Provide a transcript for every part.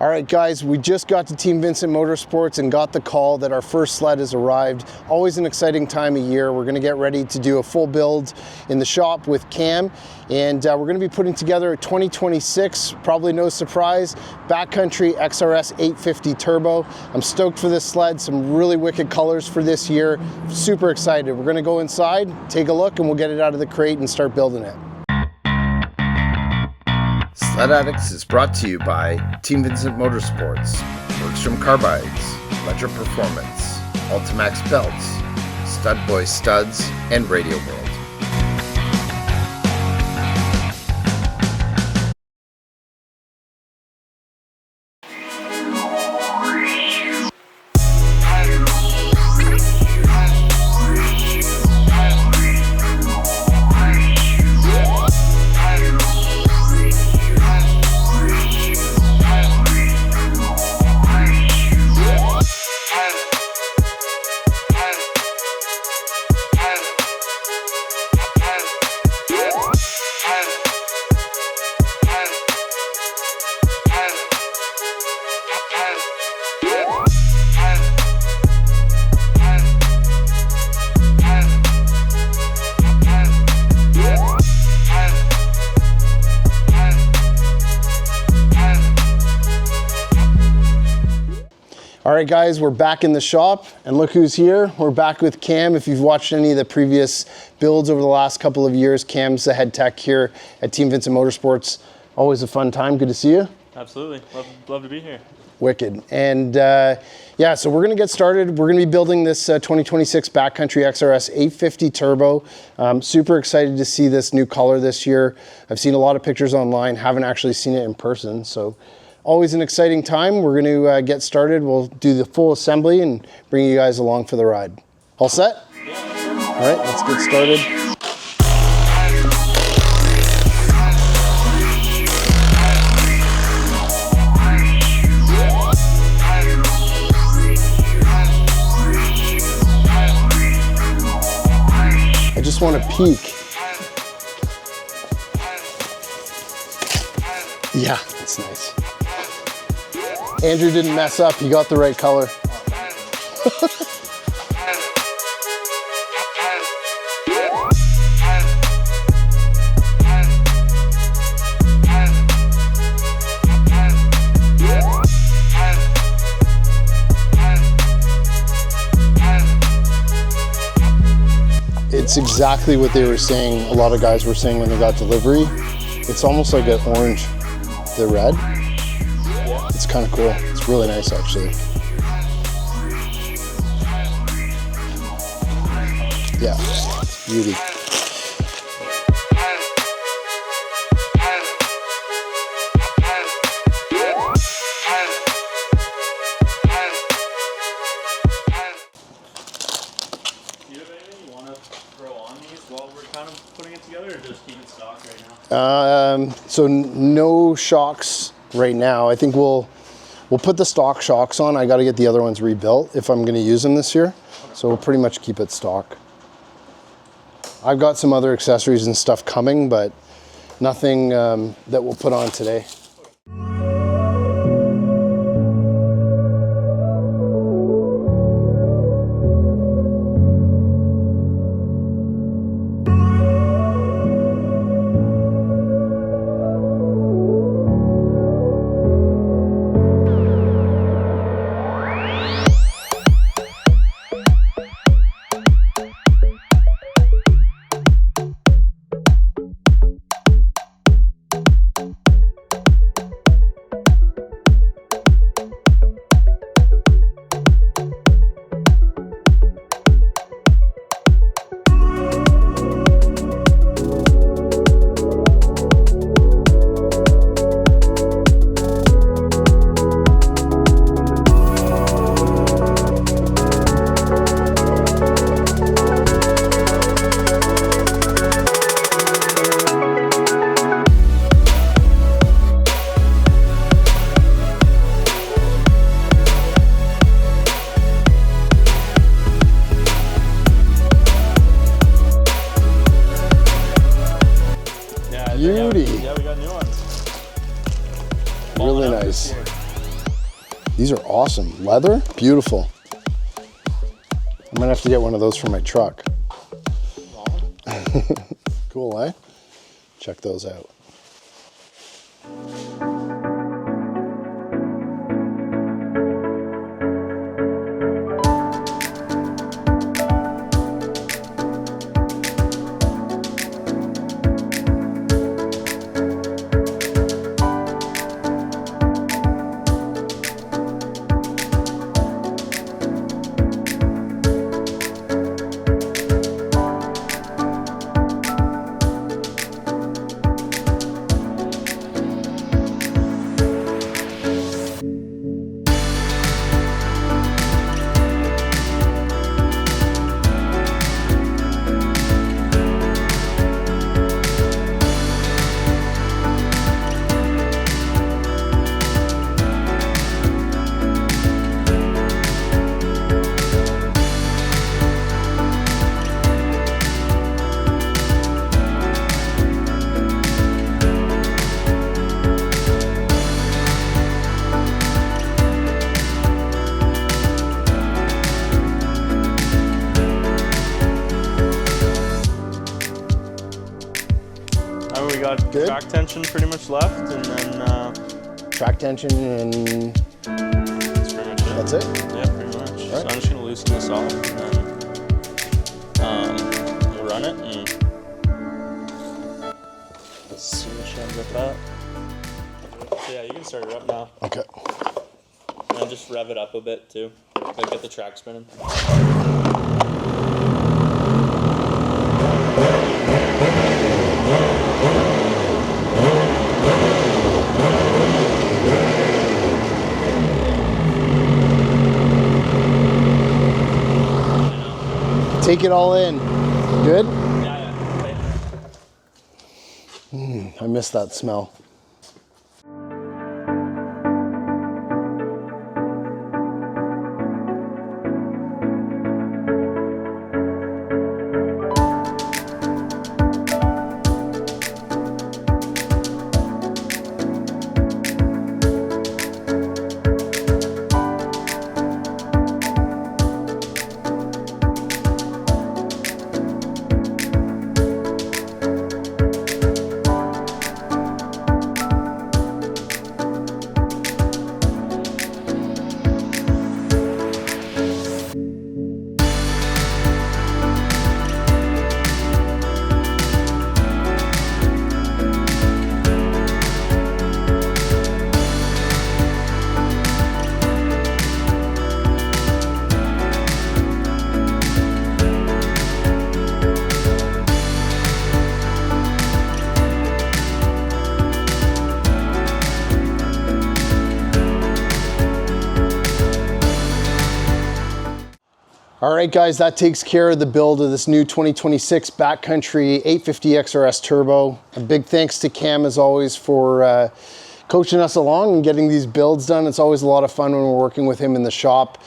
All right, guys, we just got to Team Vincent Motorsports and got the call that our first sled has arrived. Always an exciting time of year. We're going to get ready to do a full build in the shop with Cam, and we're going to be putting together a 2026, probably no surprise, Backcountry XRS 850 Turbo. I'm stoked for this sled. Some really wicked colors for this year. Super excited. We're going to go inside, take a look, and we'll get it out of the crate and start building it. Sledaddicz is brought to you by Team Vincent Motorsports, Bergstrom Carbides, Ledger Performance, Ultimax Belts, Stud Boy Studs, and Radio World. All right, guys, we're back in the shop, and look who's here. We're back with Cam. If you've watched any of the previous builds over the last couple of years, Cam's the head tech here at Team Vincent Motorsports. Always a fun time. Good to see you. Absolutely. Love to be here. Wicked. And yeah, so we're going to get started. We're going to be building this 2026 Backcountry XRS 850 Turbo. Super excited to see this new color this year. I've seen a lot of pictures online, haven't actually seen it in person, so always an exciting time. We're going to get started. We'll do the full assembly and bring you guys along for the ride. All set? Yeah. All right, let's get started. I just want to peek. Yeah, that's nice. Andrew didn't mess up, he got the right color. It's exactly what they were saying, a lot of guys were saying when they got delivery. It's almost like an orange, the red. It's kind of cool. It's really nice, actually. Yeah, it's beauty. Do you have anything you want to throw on these while we're kind of putting it together, or just keep it stock right now? So no shocks right now. I think we'll put the stock shocks on. I got to get the other ones rebuilt if I'm going to use them this year. So we'll pretty much keep it stock. I've got some other accessories and stuff coming, but nothing that we'll put on today. These are awesome. Leather, beautiful. I'm gonna have to get one of those for my truck. Cool, eh? Check those out. Good. Track tension pretty much left, and then track tension, and that's pretty much it. That's it? Yeah, pretty much. Right. So I'm just gonna loosen this off, and then we'll run it and see what she ends up at. So yeah, you can start it up now. Okay. And just rev it up a bit too, like get the track spinning. Take it all in. Good? Yeah. I miss that smell. All right, guys, that takes care of the build of this new 2026 Backcountry 850 XRS Turbo. A big thanks to Cam, as always, for coaching us along and getting these builds done. It's always a lot of fun when we're working with him in the shop.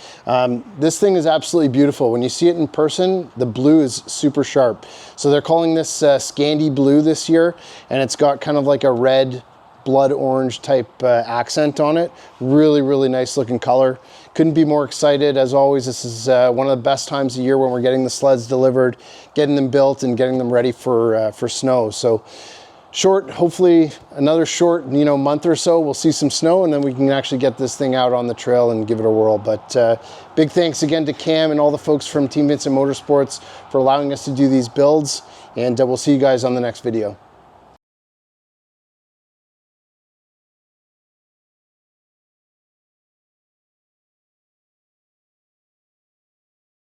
This thing is absolutely beautiful. When you see it in person, the blue is super sharp. So they're calling this Scandi Blue this year, and it's got kind of like a red, blood orange type accent on it. Really, really nice looking color. Couldn't be more excited. As always, this is one of the best times of year when we're getting the sleds delivered, getting them built, and getting them ready for snow. So short, hopefully another short, month or so, we'll see some snow, and then we can actually get this thing out on the trail and give it a whirl. But big thanks again to Cam and all the folks from Team Vincent Motorsports for allowing us to do these builds, and we'll see you guys on the next video.